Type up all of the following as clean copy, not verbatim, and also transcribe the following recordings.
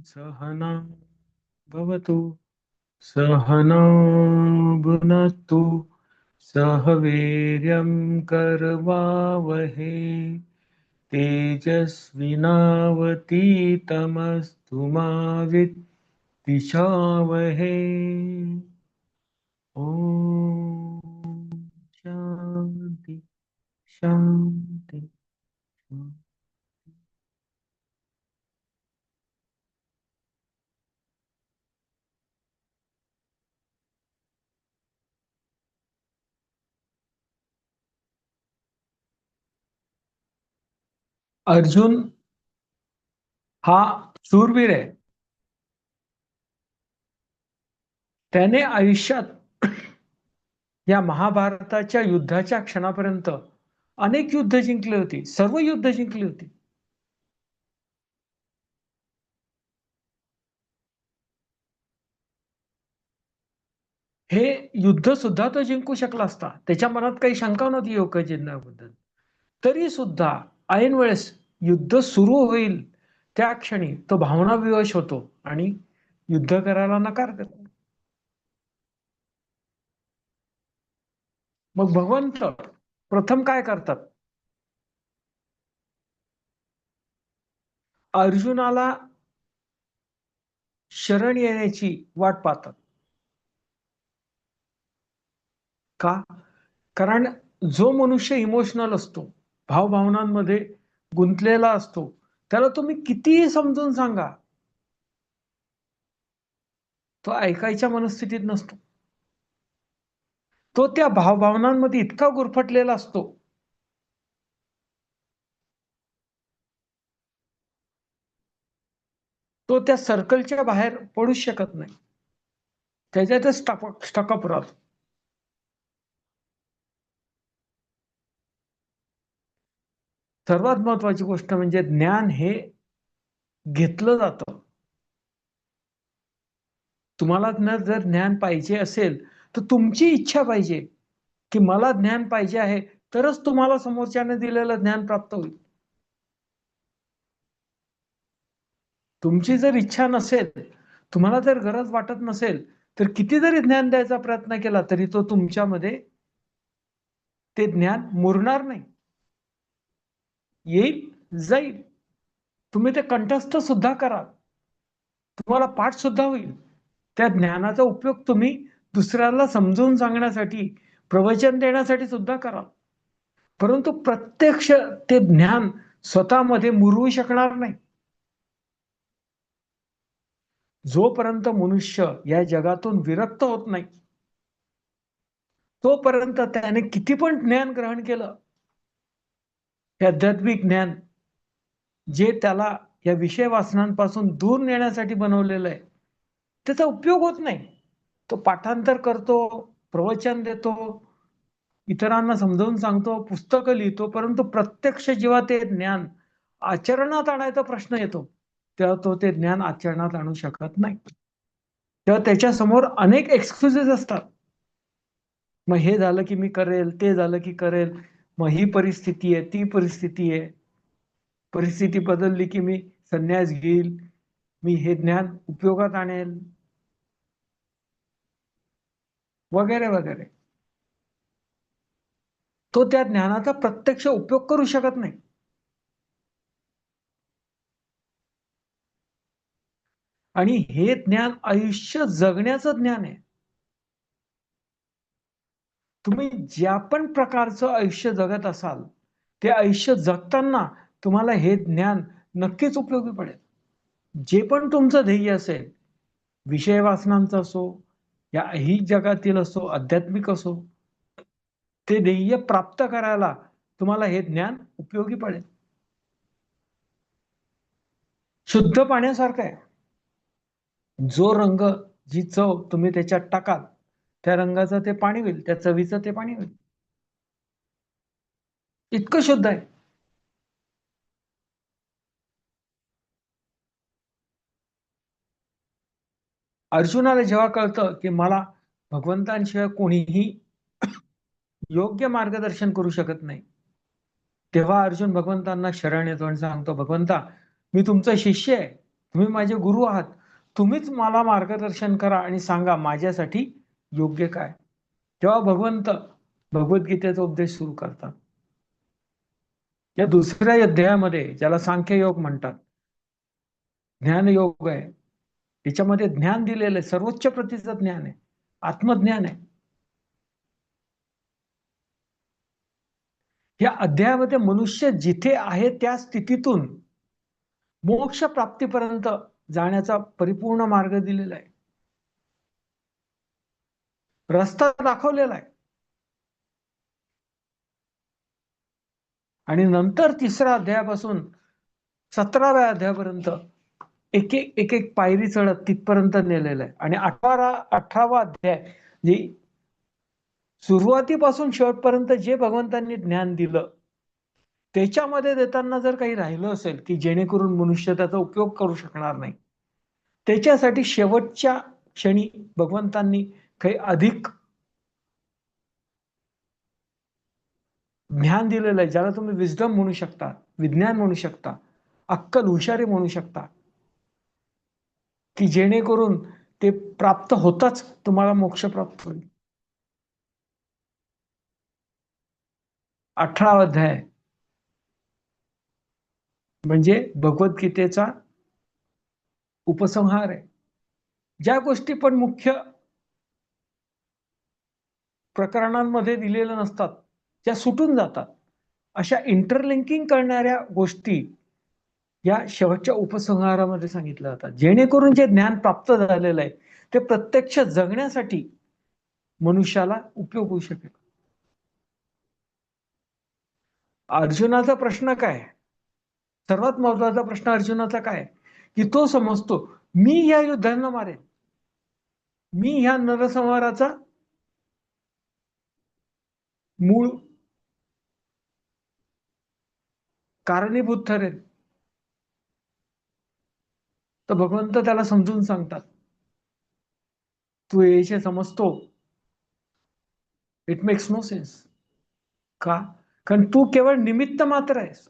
सहना भवतु सहना भुनक्तु सह वीर्यं करवावहै तेजस्विनावतीतमस्तु मा विद्विषावहै। ओम शांति शांति शांति। अर्जुन हा शूरवीर आहे. त्याने आयुष्यात या महाभारताच्या युद्धाच्या क्षणापर्यंत अनेक युद्ध जिंकली होती, सर्व युद्ध जिंकली होती. हे युद्ध सुद्धा तो जिंकू शकला असता, त्याच्या मनात काही शंका नव्हती योगचिन्हाबद्दल. तरी सुद्धा ऐन वेळेस युद्ध सुरू होईल त्या क्षणी तो भावनाविवश होतो आणि युद्ध करायला नकार देतो. मग भगवंत प्रथम काय करतात? अर्जुनाला शरण येण्याची वाट पाहतात. का? कारण जो मनुष्य इमोशनल असतो, भावभावनांमध्ये गुंतलेला असतो, त्याला तुम्ही कितीही समजून सांगा, तो ऐकायच्या मनस्थितीत नसतो. तो त्या भावभावनांमध्ये इतका गुरफटलेला असतो, तो त्या सर्कलच्या बाहेर पडूच शकत नाही. त्याच्यातच स्टकअप राहतो. सर्वात महत्वाची गोष्ट म्हणजे ज्ञान हे घेतलं जातं. तुम्हाला जर ज्ञान पाहिजे असेल तर तुमची इच्छा पाहिजे की मला ज्ञान पाहिजे आहे, तरच तुम्हाला समोरच्याने दिलेलं ज्ञान प्राप्त होईल. तुमची जर इच्छा नसेल, तुम्हाला जर गरज वाटत नसेल, तर किती जरी ज्ञान द्यायचा प्रयत्न केला तरी तो तुमच्यामध्ये ते ज्ञान मुरणार नाही. येईल जाईल, तुम्ही ते कंठस्थ सुद्धा करा, तुम्हाला पाठ सुद्धा होईल. त्या ज्ञानाचा उपयोग तुम्ही दुसऱ्याला समजून सांगण्यासाठी, प्रवचन देण्यासाठी सुद्धा करा. परंतु प्रत्यक्ष ते ज्ञान स्वतःमध्ये मुरवू शकणार नाही. जोपर्यंत मनुष्य या जगातून विरक्त होत नाही, तोपर्यंत त्याने किती पण ज्ञान ग्रहण केलं, हे आध्यात्मिक ज्ञान जे त्याला या विषय वासनांपासून दूर नेण्यासाठी बनवलेलं आहे, त्याचा उपयोग होत नाही. तो पाठांतर करतो, प्रवचन देतो, इतरांना समजावून सांगतो, पुस्तकं लिहितो, परंतु प्रत्यक्ष जेव्हा ते ज्ञान आचरणात आणायचा प्रश्न येतो, तेव्हा तो ते ज्ञान आचरणात आणू शकत नाही. तेव्हा त्याच्या समोर अनेक एक्सक्युजेस असतात. मग हे झालं की मी करेल, ते झालं की करेल, मग ही परिस्थिती आहे, ती परिस्थिती आहे, परिस्थिती बदलली की मी संन्यास घेईल, मी हे ज्ञान उपयोगात आणेल, वगैरे वगैरे. तो त्या ज्ञानाचा प्रत्यक्ष उपयोग करू शकत नाही. आणि हे ज्ञान आयुष्य जगण्याचं ज्ञान आहे. तुम्ही ज्या पण प्रकारचं आयुष्य जगत असाल, ते आयुष्य जगताना तुम्हाला हे ज्ञान नक्कीच उपयोगी पडेल. जे पण तुमचं ध्येय असेल, विषय वासनांचं असो, या ही जगातील असो, आध्यात्मिक असो, ते ध्येय प्राप्त करायला तुम्हाला हे ज्ञान उपयोगी पडेल. शुद्ध पाण्यासारखं आहे. जो रंग, जी चव तुम्ही त्याच्यात टाकाल, त्या रंगाचं ते पाणी होईल, त्या चवीचं ते पाणी होईल. इतकं शुद्ध आहे. अर्जुनाला जेव्हा कळतं की मला भगवंतांशिवाय कोणीही योग्य मार्गदर्शन करू शकत नाही, तेव्हा अर्जुन भगवंतांना शरण येतो आणि सांगतो, भगवंता, मी तुमचा शिष्य आहे, तुम्ही माझे गुरु आहात, तुम्हीच मला मार्गदर्शन करा आणि सांगा माझ्यासाठी योग्य काय. तेव्हा भगवंत भगवद्गीतेचा उपदेश सुरू करतात. या दुसऱ्या अध्यायामध्ये, ज्याला सांख्ययोग म्हणतात, ज्ञानयोग आहे, याच्यामध्ये ज्ञान दिलेलं आहे, सर्वोच्च प्रतीचं ज्ञान आहे, आत्मज्ञान आहे. या अध्यायामध्ये मनुष्य जिथे आहे त्या स्थितीतून मोक्ष प्राप्तीपर्यंत जाण्याचा परिपूर्ण मार्ग दिलेला आहे, रस्ता दाखवलेला आहे. आणि नंतर तिसऱ्या अध्यायापासून 17व्या अध्यायापर्यंत एक एक एक एक पायरी चढत तिथपर्यंत नेलेलं आहे. आणि 18वा अध्याय, जे सुरुवातीपासून शेवटपर्यंत जे भगवंतांनी ज्ञान दिलं, त्याच्यामध्ये देताना जर काही राहिलं असेल की जेणेकरून मनुष्य त्याचा उपयोग करू शकणार नाही, त्याच्यासाठी शेवटच्या क्षणी भगवंतांनी काही अधिक ज्ञान दिलेलं आहे, ज्याला तुम्ही विजडम म्हणू शकता, विज्ञान म्हणू शकता, अक्कल, हुशारी म्हणू शकता, की जेणेकरून ते प्राप्त होताच तुम्हाला मोक्ष प्राप्त होईल. 18वा अध्याय म्हणजे भगवद्गीतेचा उपसंहार आहे. ज्या गोष्टी पण मुख्य प्रकरणांमध्ये दिलेल्या नसतात, त्या सुटून जातात, अशा इंटरलिंकिंग करणाऱ्या गोष्टी या शेवटच्या उपसंहारामध्ये सांगितल्या जातात, जेणेकरून जे ज्ञान प्राप्त झालेलं आहे ते प्रत्यक्ष जगण्यासाठी मनुष्याला उपयोग होऊ शकेल. अर्जुनाचा प्रश्न काय, सर्वात महत्वाचा प्रश्न अर्जुनाचा काय, की तो समजतो मी या युद्धांना मारेन, मी ह्या नरसंहाराचा मूळ कारणीभूत ठरेल. तर भगवंत त्याला समजून सांगतात, तू हे समजतो, इट मेक्स नो सेन्स. का? कारण तू केवळ निमित्त मात्र आहेस.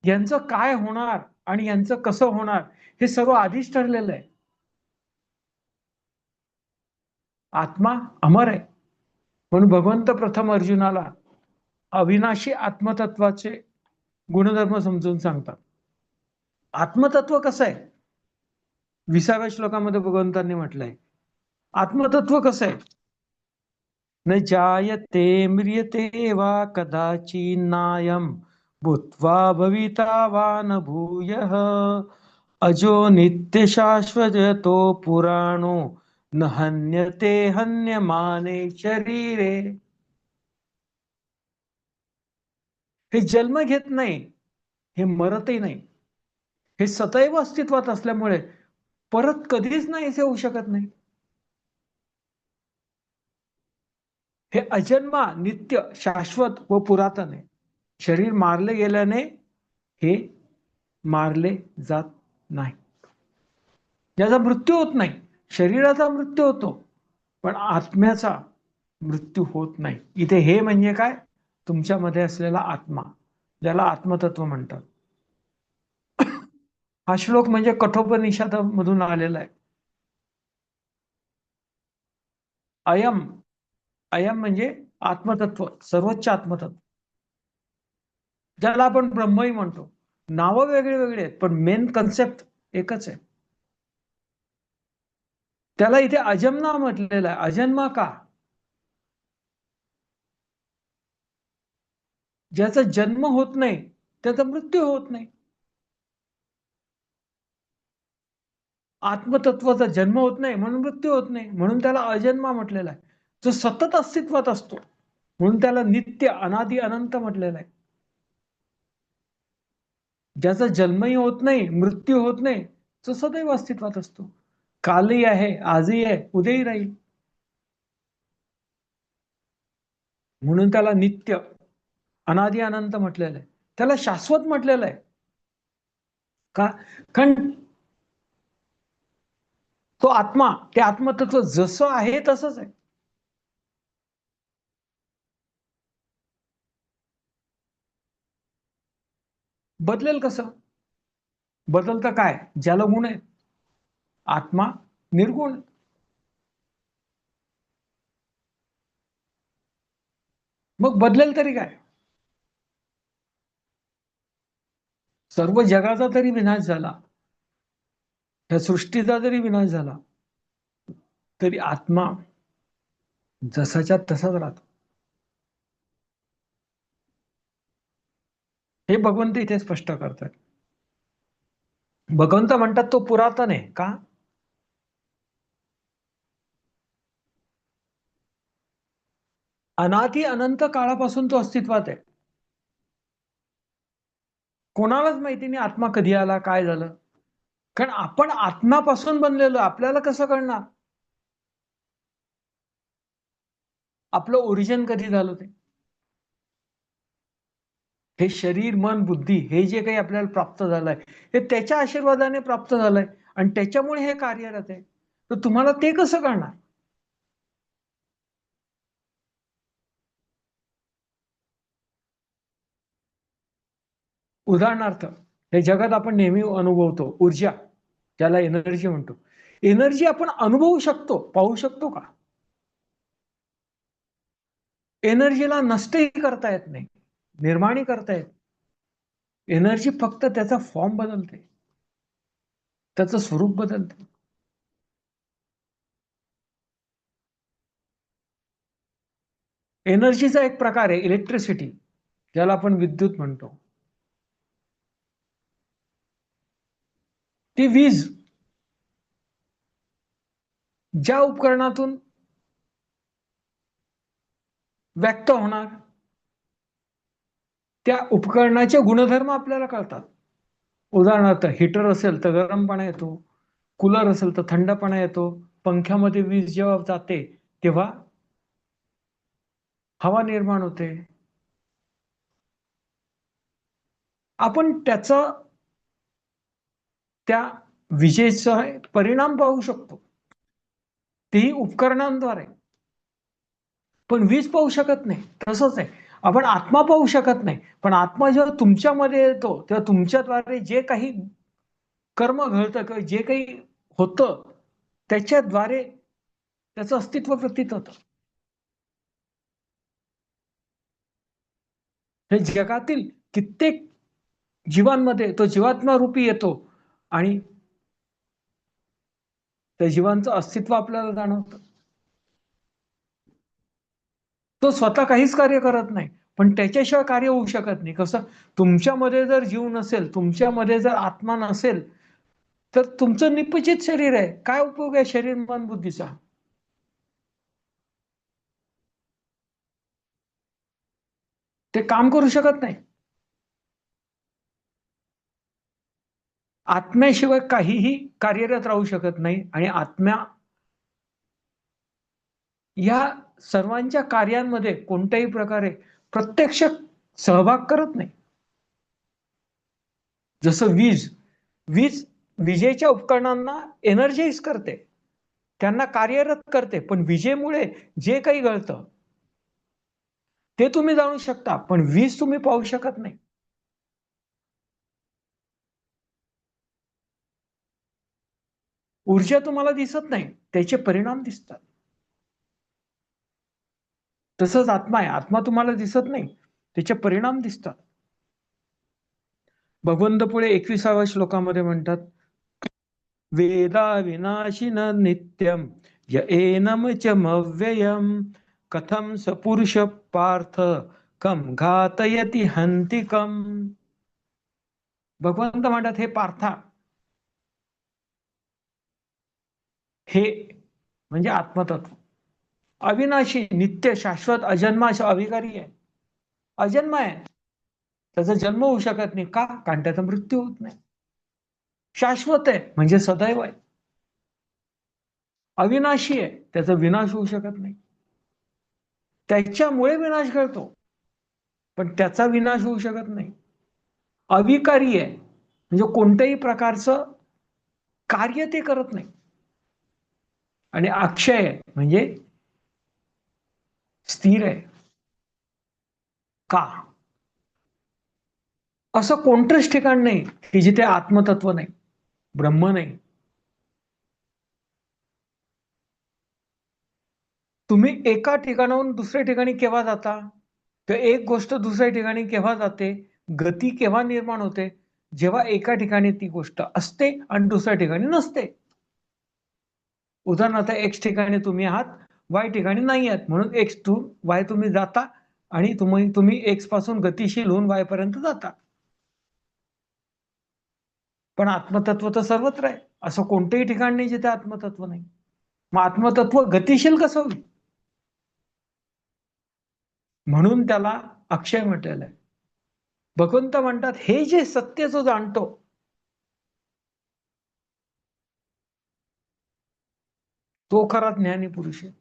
यांचं काय होणार आणि यांचं कसं होणार हे सर्व आधीच ठरलेलं आहे. आत्मा अमर आहे, म्हणून भगवंत प्रथम अर्जुनाला अविनाशी आत्मतत्वाचे गुणधर्म समजून सांगतात. आत्मतत्व कसं आहे, 20व्या श्लोकामध्ये भगवंतांनी म्हटलंय, आत्मतत्व कसं आहे, न जायते म्रियते वा कदाचिन्नायं भूत्वा भविता वा न भूयः अजो नित्य शाश्वतो पुराणो न हन्यते हन्यमाने शरीरे. हे जन्म घेत नाही, हे मरतही नाही, हे सदैव अस्तित्वात असल्यामुळे परत कधीच नाहीसे होऊ शकत नाही. हे अजन्मा, नित्य, शाश्वत व पुरातन आहे. शरीर मारले गेल्याने हे मारले जात नाही, ज्याचा मृत्यू होत नाही. शरीराचा मृत्यू होतो पण आत्म्याचा मृत्यू होत नाही. इथे हे म्हणजे काय, तुमच्यामध्ये असलेला आत्मा, ज्याला आत्मतत्व म्हणतात. हा श्लोक म्हणजे कठोपनिषदामधून आलेला आहे. अयम, अयम म्हणजे आत्मतत्व, सर्वोच्च आत्मतत्व, ज्याला आपण ब्रह्मही म्हणतो. नावं वेगळे वेगळे आहेत पण मेन कन्सेप्ट एकच आहे. त्याला इथे अजन्मा म्हटलेला आहे. अजन्मा का? ज्याचा जन्म होत नाही त्याचा मृत्यू होत नाही. आत्मतत्वाचा जन्म होत नाही म्हणून मृत्यू होत नाही, म्हणून त्याला अजन्मा म्हटलेला आहे. जो सतत अस्तित्वात असतो म्हणून त्याला नित्य, अनादि, अनंत म्हटलेलं आहे. ज्याचा जन्मही होत नाही, मृत्यू होत नाही, तो सदैव अस्तित्वात असतो. कालही आहे, आजही आहे, उद्याही राहील, म्हणून त्याला नित्य, अनादि, अनंत म्हटलेलं आहे. त्याला शाश्वत म्हटलेलं आहे. का? कारण तो आत्मा, ते आत्मतत्व जसं आहे तसंच आहे. बदलेल कसं? बदलतं काय? ज्याला गुण आहे, आत्मा निर्गुण. मग बदलेल तरी काय? सर्व जगाचा तरी विनाश झाला, या सृष्टीचा जरी विनाश झाला, तरी आत्मा जसाच्या तसाच राहतो. हे भगवंत इथे स्पष्ट करतात. भगवंत म्हणतात तो पुरातन आहे. का? अनादि अनंत काळापासून तो अस्तित्वात आहे. कोणालाच माहिती नाही आत्मा कधी आला, काय झालं. कारण आपण आत्म्यापासून बनलेलो, आपल्याला कसं कळणार आपलं ओरिजिन कधी झालं ते? हे शरीर, मन, बुद्धी हे जे काही आपल्याला प्राप्त झालंय, हे त्याच्या आशीर्वादाने प्राप्त झालंय आणि त्याच्यामुळे हे कार्यरत आहे. तर तुम्हाला ते कसं कळणार? उदाहरणार्थ, हे जगात आपण नेहमी अनुभवतो ऊर्जा, ज्याला एनर्जी म्हणतो. एनर्जी आपण अनुभवू शकतो, पाहू शकतो का? एनर्जीला नष्टही करता येत नाही, निर्माणही करता येत. एनर्जी फक्त त्याचा फॉर्म बदलते, त्याचं स्वरूप बदलते. एनर्जीचा एक प्रकार आहे इलेक्ट्रिसिटी, ज्याला आपण विद्युत म्हणतो. ती वीज ज्या उपकरणातून व्यक्त होणार, त्या उपकरणाचे गुणधर्म आपल्याला कळतात. उदाहरणार्थ, हीटर असेल तर गरमपणा येतो, कूलर असेल तर थंडपणा येतो, पंख्यामध्ये वीज जेव्हा जाते तेव्हा हवा निर्माण होते. आपण त्याचा, त्या विजेचा परिणाम पाहू शकतो, तेही उपकरणांद्वारे. पण वीज पाहू शकत नाही. तसंच आहे, आपण आत्मा पाहू शकत नाही, पण आत्मा जेव्हा तुमच्यामध्ये येतो तेव्हा तुमच्याद्वारे जे काही कर्म घडतं किंवा जे काही होतं, त्याच्याद्वारे त्याचं अस्तित्व प्रतीत होतं. हे जगातील कित्येक जीवांमध्ये तो जीवात्मा रूपी येतो आणि त्या जीवांचं अस्तित्व आपल्याला जाणवतं. तो स्वतः काहीच कार्य करत नाही, पण त्याच्याशिवाय कार्य होऊ शकत नाही. कसं? तुमच्यामध्ये जर जीव नसेल, तुमच्यामध्ये जर आत्मा नसेल, तर तुमचं निपचित शरीर आहे. काय उपयोग आहे शरीर, मन, बुद्धीचा? ते काम करू शकत नाही. आत्म्याशिवाय काहीही कार्यरत राहू शकत नाही आणि आत्म्या या सर्वांच्या कार्यांमध्ये कोणत्याही प्रकारे प्रत्यक्ष सहभाग करत नाही. जसं वीज, वीज विजेच्या उपकरणांना एनर्जाइज करते, त्यांना कार्यरत करते, पण विजेमुळे जे काही घडतं ते तुम्ही जाणू शकता, पण वीज तुम्ही पाहू शकत नाही. ऊर्जा तुम्हाला दिसत नाही, त्याचे परिणाम दिसतात. तसंच आत्मा आहे, आत्मा तुम्हाला दिसत नाही, त्याचे परिणाम दिसतात. भगवंत पुढे 21व्या श्लोकामध्ये म्हणतात, वेदा विनाशिन नित्यम य एनम च मव्ययम कथम स पुरुष पार्थ कम घातयति हंतिकम. भगवंत म्हणतात, हे पार्था, हे म्हणजे आत्मतत्व अविनाशी, नित्य, शाश्वत, अजन्मा, अविकारी आहे. अजन्म आहे, त्याचा जन्म होऊ शकत नाही. का? कारण त्याचा मृत्यू होत नाही. शाश्वत आहे म्हणजे सदैव आहे. अविनाशी आहे, त्याचा विनाश होऊ शकत नाही. त्याच्यामुळे विनाश घडतो, पण त्याचा विनाश होऊ शकत नाही. अविकारी आहे म्हणजे कोणत्याही प्रकारचं कार्य ते करत नाही. आणि अक्षय आहे म्हणजे स्थिर आहे. का? असं कोणतंच ठिकाण नाही की जिथे आत्मतत्व नाही, ब्रह्म नाही. तुम्ही एका ठिकाणाहून दुसऱ्या ठिकाणी केव्हा जाता? तर एक गोष्ट दुसऱ्या ठिकाणी केव्हा जाते? गती केव्हा निर्माण होते? जेव्हा एका ठिकाणी ती गोष्ट असते आणि दुसऱ्या ठिकाणी नसते. उदाहरणार्थ एक्स ठिकाणी तुम्ही आहात, वाय ठिकाणी नाही आहात, म्हणून एक्स टू वाय तुम्ही जाता आणि तुम्ही एक्स पासून गतिशील होऊन वाय पर्यंत जाता. पण आत्मतत्व तर सर्वत्र आहे. असं कोणतंही ठिकाण नाही जिथे आत्मतत्व नाही. मग आत्मतत्व गतिशील कसं होईल? म्हणून त्याला अक्षय म्हटलेलं आहे. भगवंत म्हणतात हे जे सत्य जो जाणतो, तो खरा ज्ञानी पुरुष आहे.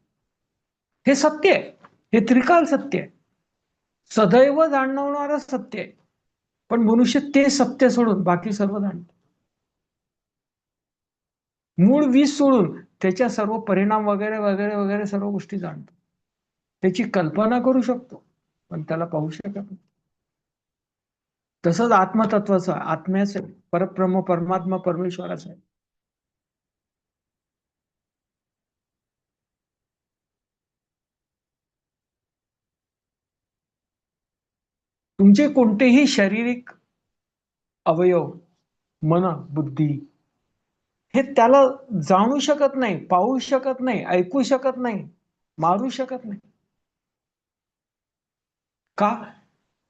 हे सत्य आहे, हे त्रिकाल सत्य आहे, सदैव जाणवणारं सत्य आहे. पण मनुष्य ते सत्य सोडून बाकी सर्व जाणतो. मूळ वीज सोडून त्याच्या सर्व परिणाम वगैरे वगैरे वगैरे सर्व गोष्टी जाणतो. त्याची कल्पना करू शकतो पण त्याला पाहू शकत नाही. तसंच आत्मतत्वाचं, आत्म्याचं, परब्रह्म परमात्मा परमेश्वराचं आहे. तुमचे कोणतेही शारीरिक अवयव, मन, बुद्धी हे त्याला जाणू शकत नाही, पाहू शकत नाही, ऐकू शकत नाही, मारू शकत नाही. का?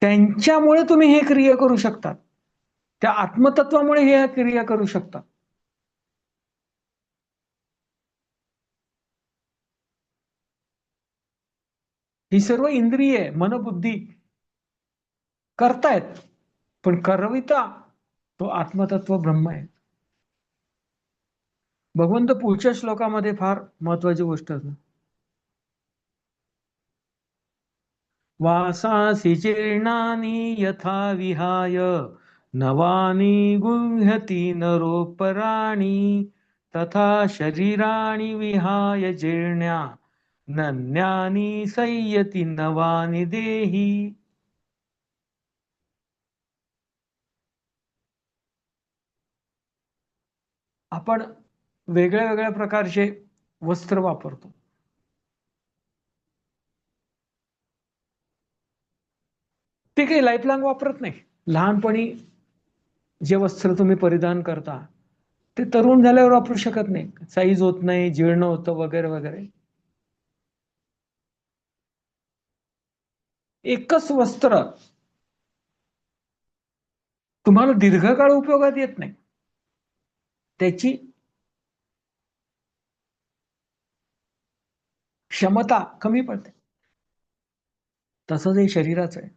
त्यांच्यामुळे तुम्ही हे क्रिया करू शकता. त्या आत्मतत्वामुळे हे क्रिया करू शकता. ही सर्व इंद्रिय, मन, बुद्धी करतायत, पण करविता तो आत्मतत्व ब्रह्म आहे. भगवंत पुढच्या श्लोकामध्ये फार महत्वाची गोष्ट आहे. वासांसि जीर्णानि यथा विहाय नवानि गुह्यति नरोपराणि तथा शरीराणि विहाय जीर्ण्या नन्यानि संयति नवानि देहि. आपण वेगळ्या वेगळ्या प्रकारचे वस्त्र वापरतो. ते काही लाईफ लॉंग वापरत नाही. लहानपणी जे वस्त्र तुम्ही परिधान करता ते तरुण झाल्यावर वापरू शकत नाही, साईज होत नाही, जीर्ण होतं वगैरे वगैरे. एकच वस्त्र तुम्हाला दीर्घकाळ उपयोगात येत नाही, त्याची क्षमता कमी पडते. तसंच हे शरीराचं आहे.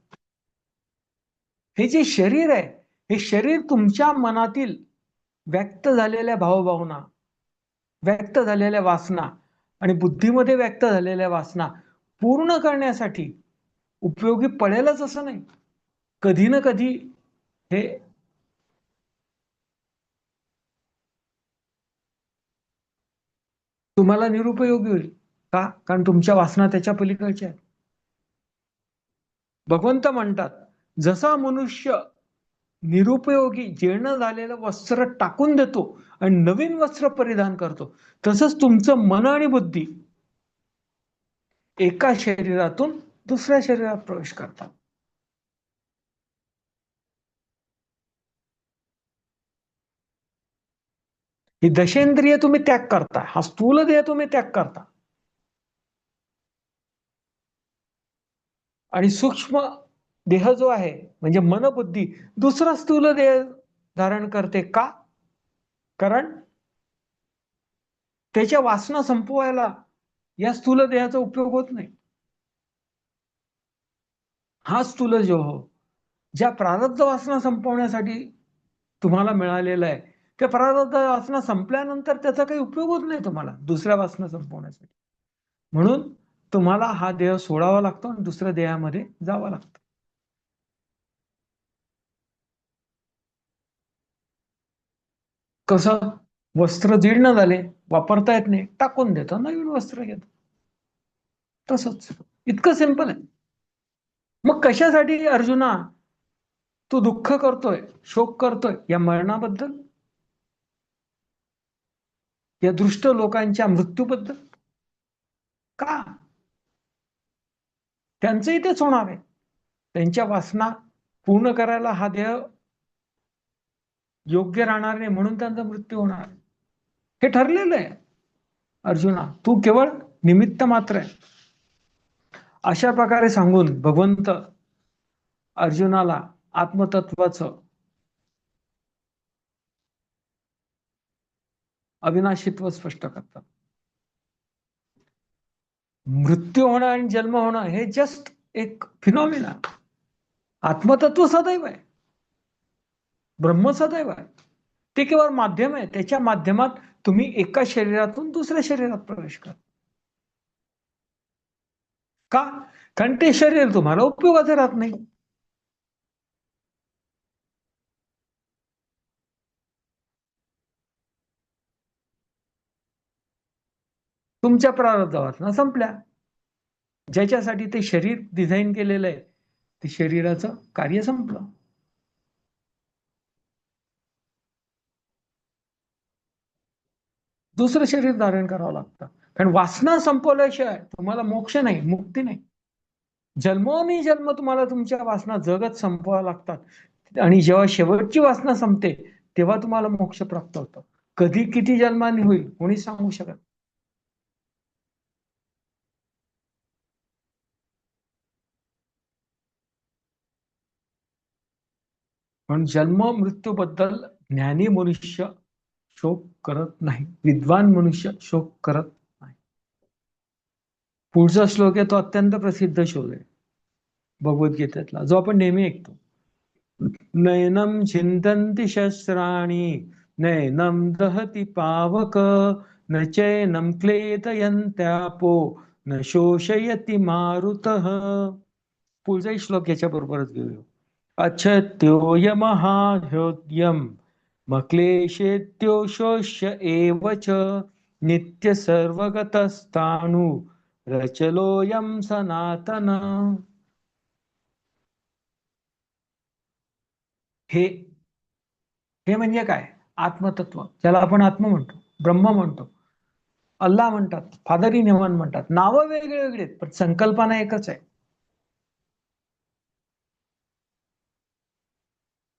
हे जे शरीर आहे, हे शरीर तुमच्या मनातील व्यक्त झालेल्या भावभावना, व्यक्त झालेल्या वासना आणि बुद्धीमध्ये व्यक्त झालेल्या वासना पूर्ण करण्यासाठी उपयोगी पडेलच असं नाही. कधी ना कधी हे तुम्हाला निरुपयोगी होईल. का? कारण तुमच्या वासना त्याच्या पलीकडच्या आहेत. भगवंत म्हणतात जसा मनुष्य निरुपयोगी जीर्ण झालेलं वस्त्र टाकून देतो आणि नवीन वस्त्र परिधान करतो, तसंच तुमचं मन आणि बुद्धी एका शरीरातून दुसऱ्या शरीरात प्रवेश करतात. ही दशेंद्रिय तुम्ही त्याग करता, हा स्थूल देह तुम्ही त्याग करता आणि सूक्ष्म देह जो आहे म्हणजे मन बुद्धी दुसरा स्थूल देह धारण करते. का? कारण त्याच्या वासना संपवायला या स्थूल देहाचा उपयोग होत नाही. हा स्थूल जो हो ज्या प्रारब्ध वासना संपवण्यासाठी तुम्हाला मिळालेला आहे, त्या प्रारब्ध वासना संपल्यानंतर त्याचा काही उपयोग होत नाही तुम्हाला दुसऱ्या वासना संपवण्यासाठी. म्हणून तुम्हाला हा देह सोडावा लागतो आणि दुसऱ्या देहामध्ये जावं लागतं. कसं? वस्त्र जीर्ण झाले, वापरता येत नाही, टाकून देतो, नवीन वस्त्र घेतो. तसंच इतकं सिंपल आहे. मग कशासाठी अर्जुना तू दुःख करतोय, शोक करतोय या मरणाबद्दल, या दृष्ट लोकांच्या मृत्यूबद्दल? का? त्यांचंही तेच होणार आहे. त्यांच्या वासना पूर्ण करायला हा देह योग्य राहणार नाही, म्हणून त्यांचा मृत्यू होणार. हे ठरलेलं आहे. अर्जुना, तू केवळ निमित्त मात्र आहे. अशा प्रकारे सांगून भगवंत अर्जुनाला आत्मतत्वाचं अविनाशीत्व स्पष्ट करतात. मृत्यू होणं आणि जन्म होणं हे जस्ट एक फिनॉमिना. आत्मतत्व सदैव आहे, ब्रह्म सदैव आहे. ते केवळ माध्यम आहे. त्याच्या माध्यमात तुम्ही एका शरीरातून दुसऱ्या शरीरात प्रवेश करा. का? कारण ते शरीर तुम्हाला उपयोगाचं राहत नाही. तुमच्या प्रारब्धावासना संपल्या. ज्याच्यासाठी ते शरीर डिझाईन केलेलं आहे, ते शरीराचं कार्य संपलं. दुसरं शरीर धारण करावं लागतं. कारण वासना संपवल्याशिवाय तुम्हाला मोक्ष नाही, मुक्ती नाही. जन्मोनी जन्म तुम्हाला तुमच्या वासना जगत संपवाव्या लागतात. आणि जेव्हा शेवटची वासना संपते तेव्हा तुम्हाला मोक्ष प्राप्त होतं. कधी किती जन्मांनी होईल कोणी सांगू शकत. पण जन्म मृत्यूबद्दल ज्ञानी मनुष्य शोक करत नाही, विद्वान मनुष्य शोक करत नाही. पुढचा श्लोक आहे तो अत्यंत प्रसिद्ध श्लोक आहे भगवद्गीतेतला, जो आपण नेहमी ऐकतो. नैनम छिंदन्ति शस्त्राणि नैनम दहति पावक न चैनम क्लेदयन्त्यापो न शोषयति मारुतः. पुढचाही श्लोक याच्या बरोबरच घेऊया. अच्छत्योयमहाह्योद्यम मक्लेशेत्योशोष्य एव च नित्य सर्वगतस्ताणु रचलोयम सनातन. हे हे म्हणजे काय? आत्मतत्व, ज्याला आपण आत्म म्हणतो, ब्रह्म म्हणतो, अल्लाह म्हणतात, फादर इन हेवन म्हणतात. नावं वेगळे वेगळे पण संकल्पना एकच आहे.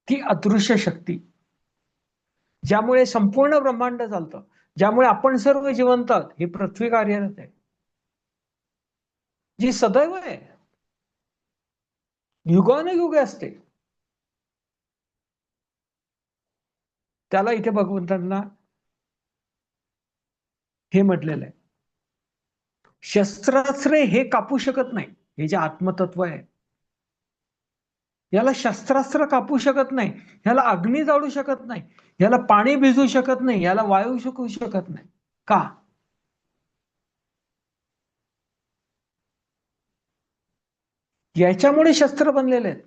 ती अदृश्य शक्ती ज्यामुळे संपूर्ण ब्रह्मांड चालतं, ज्यामुळे आपण सर्व जिवंत आहोत, ही पृथ्वी कार्यरत आहे, जी सदैव आहे, युगानुयुगे असते. त्याला इथे भगवंतांना हे म्हटलेलं आहे, शस्त्रास्त्रे हे कापू शकत नाही. हे जे आत्मतत्व आहे याला शस्त्रास्त्र कापू शकत नाही, याला अग्नी जाळू शकत नाही, याला पाणी भिजू शकत नाही, याला वायू शकू शकत नाही. का? याच्यामुळे शस्त्र बनलेले आहेत.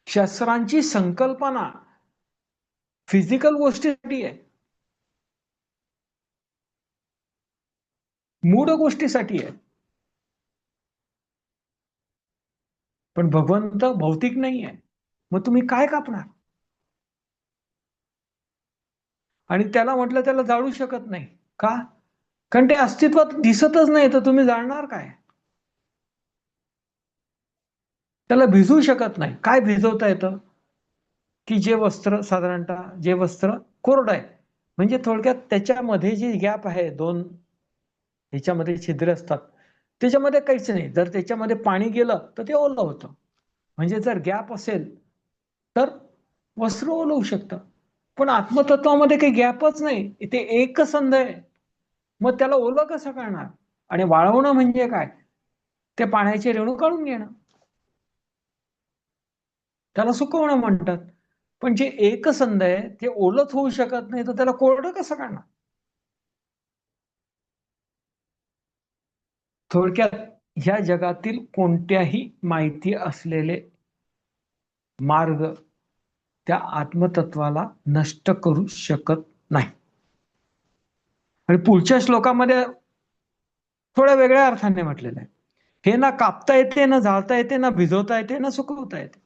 शस्त्रांची संकल्पना फिजिकल गोष्टीसाठी आहे, मूढ गोष्टीसाठी आहे. पण भगवंत भौतिक नाही आहे, मग तुम्ही काय कापणार? आणि त्याला म्हटलं त्याला जाळू शकत नाही. का? कारण ते अस्तित्वात दिसतच नाही, तर तुम्ही जाळणार काय? त्याला भिजू शकत नाही. काय भिजवता येतं? की जे वस्त्र साधारणतः जे वस्त्र कोरडं आहे, म्हणजे थोडक्यात त्याच्यामध्ये जी गॅप आहे, दोन ह्याच्यामध्ये छिद्र असतात, त्याच्यामध्ये काहीच नाही. जर त्याच्यामध्ये पाणी गेलं तर ते ओलं होतं. म्हणजे जर गॅप असेल तर वस्त्र ओलं होऊ शकतं. पण आत्मतत्वामध्ये काही गॅपच नाही, ते एकसंध आहे. मग त्याला ओलं कसं करणार? आणि वाळवणं म्हणजे काय? ते पाण्याचे रेणू काढून घेणं, त्याला सुकवणं म्हणतात. पण जे एकसंध आहे ते ओलच होऊ शकत नाही, तर त्याला कोरडं कसं करणार? थोडक्यात ह्या जगातील कोणत्याही माहिती असलेले मार्ग त्या आत्मतत्वाला नष्ट करू शकत नाही. आणि पुढच्या श्लोकामध्ये थोड्या वेगळ्या अर्थाने म्हटलेलं आहे, हे ना कापता येते, ना जाळता येते, ना भिजवता येते, ना सुकवता येते.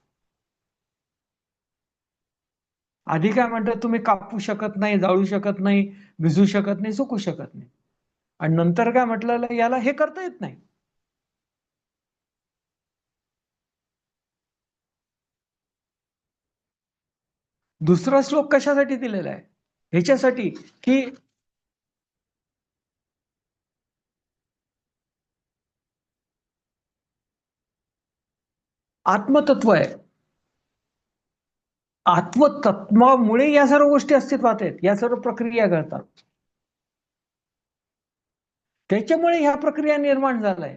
आधी काय म्हणतात, तुम्ही कापू शकत नाही, जाळू शकत नाही, भिजू शकत नाही, सुकू शकत नाही. आणि नंतर काय म्हटलं, याला हे करता येत नाही. दुसरा श्लोक कशासाठी दिलेला आहे? ह्याच्यासाठी की आत्मतत्व आहे. आत्मतत्वामुळे या सर्व गोष्टी अस्तित्वात आहेत, या सर्व प्रक्रिया घडतात. त्याच्यामुळे ह्या प्रक्रिया निर्माण झाल्या.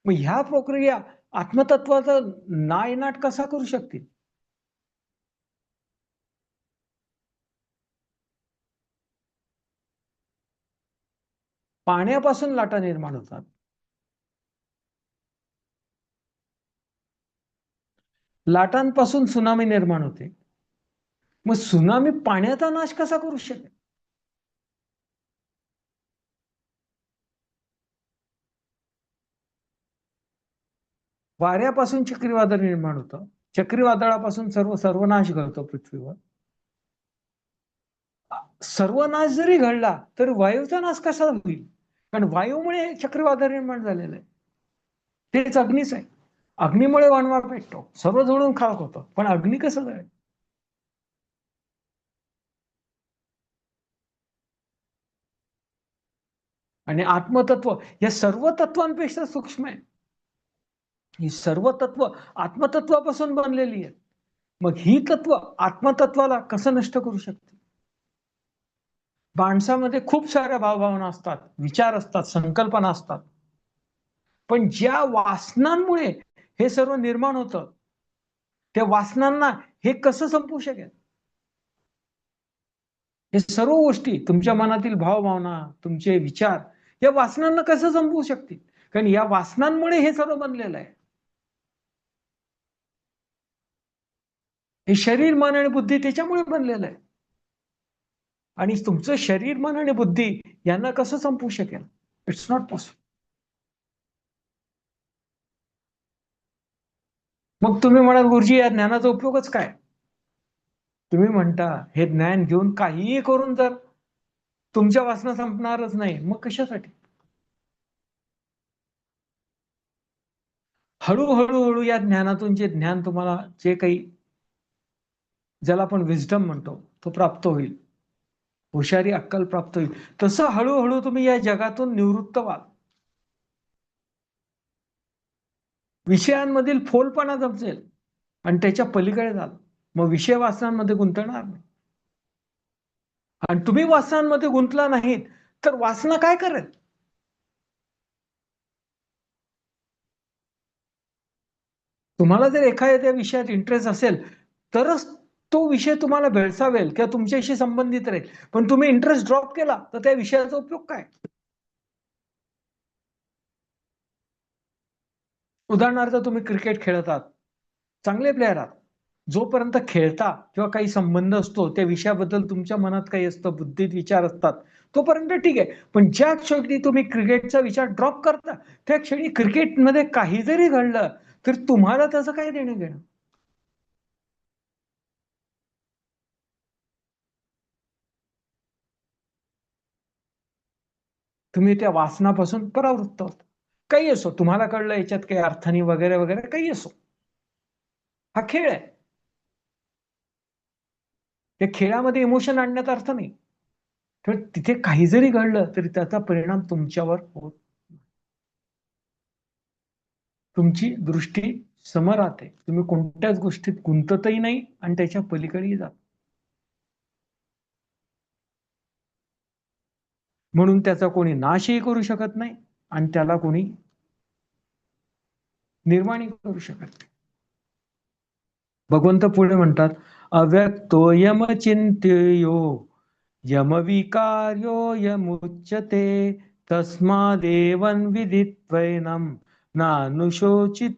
मग ह्या प्रक्रिया आत्मतत्वाचा नायनाट कसा करू शकतील? पाण्यापासून लाटा निर्माण होतात. लाटांपासून सुनामी निर्माण होते. मग सुनामी पाण्याचा नाश कसा करू शकेल? वाऱ्यापासून चक्रीवादळ निर्माण होतं. चक्रीवादळापासून सर्वनाश घडतो पृथ्वीवर. सर्वनाश जरी घडला तर वायूचा नाश कसा होईल? कारण वायूमुळे चक्रीवादळ निर्माण झालेलं आहे. तेच अग्नीच आहे. अग्नीमुळे वणवा पेटतो, सर्व जळून खाक होतं, पण अग्नी कसं जळेल? आणि आत्मतत्व या सर्व तत्वांपेक्षा सूक्ष्म आहे. ही सर्व तत्व आत्मतत्वापासून बनलेली आहेत. मग ही तत्व आत्मतत्वाला कसं नष्ट करू शकते? माणसामध्ये खूप साऱ्या भावभावना असतात, विचार असतात, संकल्पना असतात. पण ज्या वासनांमुळे हे सर्व निर्माण होतं, त्या वासनांना हे कसं संपू शकेल? हे सर्व गोष्टी, तुमच्या मनातील भावभावना, तुमचे विचार, या वासनांना कसं संपवू शकतील? कारण या वासनांमुळे हे सर्व बनलेलं आहे. हे शरीर, मन आणि बुद्धी त्याच्यामुळे बनलेलं आहे. आणि तुमचं शरीर, मन आणि बुद्धी यांना कसं संपवू शकेल? It's not possible. मग तुम्ही म्हणाल, गुरुजी या ज्ञानाचा उपयोगच काय? तुम्ही म्हणता हे ज्ञान घेऊन काहीही करून जर तुमच्या वासना संपणारच नाही, मग कशासाठी? हळूहळू या ज्ञानातून जे ज्ञान तुम्हाला, जे काही ज्याला आपण विजडम म्हणतो, तो प्राप्त होईल. हुशारी, अक्कल प्राप्त होईल. तसं हळूहळू तुम्ही या जगातून निवृत्त व्हाल. विषयांमधील फोलपणा जमसेल आणि त्याच्या पलीकडे जाल. मग विषय वासनांमध्ये गुंतणार नाही. आणि तुम्ही वासनांमध्ये गुंतला नाहीत तर वासना काय करेल? तुम्हाला जर एखाद्या विषयात इंटरेस्ट असेल तरच तो विषय तुम्हाला भेडसावेल किंवा तुमच्याशी संबंधित राहील. पण तुम्ही इंटरेस्ट ड्रॉप केला तर त्या विषयाचा उपयोग काय? उदाहरणार्थ, तुम्ही क्रिकेट खेळत आहात, चांगले प्लेयर आहात. जोपर्यंत खेळता किंवा काही संबंध असतो, त्या विषयाबद्दल तुमच्या मनात काही असतं, बुद्धीत विचार असतात, तोपर्यंत ठीक आहे. पण ज्या क्षणी तुम्ही क्रिकेटचा विचार ड्रॉप करता, त्या क्षणी क्रिकेटमध्ये काही जरी घडलं तर तुम्हाला त्याचं काय देणं घेणं? तुम्ही त्या वासनापासून परावृत्त होता. काही असो, तुम्हाला कळलं याच्यात काही अर्थ नाही वगैरे वगैरे, काही असो, हा खेळ आहे. त्या खेळामध्ये इमोशन आणण्यात अर्थ नाही. तर तिथे काही जरी घडलं तरी त्याचा परिणाम तुमच्यावर होत, तुमची दृष्टी समोर राहते. तुम्ही कोणत्याच गोष्टीत गुंततही नाही आणि त्याच्या पलीकडेही जात. म्हणून त्याचा कोणी नाशही करू शकत नाही आणि त्याला कोणी निर्माणही करू शकत नाही. भगवंत पुढे म्हणतात, अव्यक्तो यम चिंत्यो यमविकार्यो यमुच्यते तस्मादेवं विदित्वैनं नानुशोचितुमर्हसि.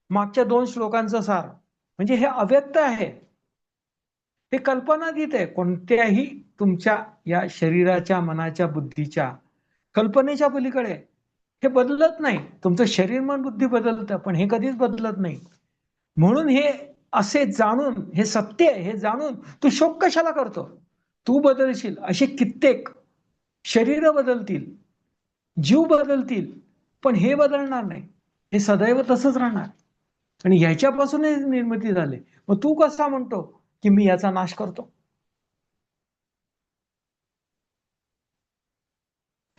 मागच्या 2 श्लोकांचा सार म्हणजे हे अव्यक्त आहे, हे कल्पनातीत आहे. कोणत्याही तुमच्या या शरीराच्या, मनाच्या, बुद्धीच्या कल्पनेच्या पलीकडे. हे बदलत नाही. तुमचं शरीर, मन, बुद्धी बदलतं, पण हे कधीच बदलत नाही. म्हणून हे असे जाणून, हे सत्य आहे हे जाणून तू शोक कशाला करतो? तू बदलशील, असे कित्येक शरीर बदलतील, जीव बदलतील, पण हे बदलणार नाही. हे सदैव तसंच राहणार. आणि ह्याच्यापासूनच निर्मिती झाली. मग तू कसा म्हणतो की मी याचा नाश करतो?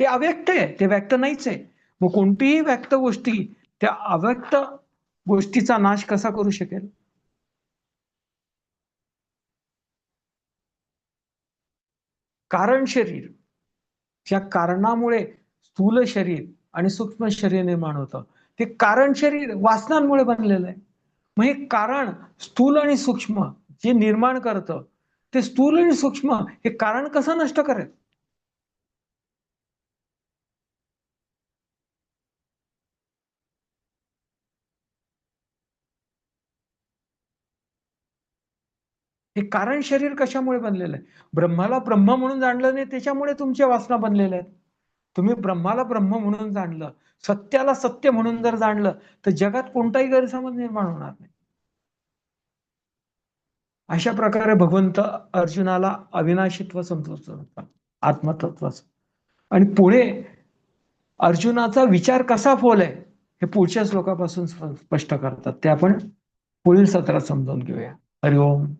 ते अव्यक्त आहे, ते व्यक्त नाहीच आहे. मग कोणतीही व्यक्त गोष्टी त्या अव्यक्त गोष्टीचा नाश कसा करू शकेल? कारण शरीर, त्या कारणामुळे स्थूल शरीर आणि सूक्ष्म शरीर निर्माण होतं. ते कारण शरीर वासनांमुळे बनलेलं आहे. मग हे कारण स्थूल आणि सूक्ष्म जे निर्माण करतं, ते स्थूल आणि सूक्ष्म हे कारण कसं नष्ट करेल? हे कारण शरीर कशामुळे बनलेलं आहे? ब्रह्माला ब्रह्म म्हणून जाणलं नाही, त्याच्यामुळे तुमच्या वासना बनलेल्या आहेत. तुम्ही ब्रह्माला ब्रह्म म्हणून जाणलं, सत्याला सत्य म्हणून जर जाणलं, तर जगात कोणताही गैरसमज निर्माण होणार नाही. अशा प्रकारे भगवंत अर्जुनाला अविनाशीत्व समजवत होता, आत्मतत्वाचं. आणि पुढे अर्जुनाचा विचार कसा फोल आहे हे पुढच्या श्लोकापासून स्पष्ट करतात. ते आपण पुढील सत्रात समजावून घेऊया. हरिओम.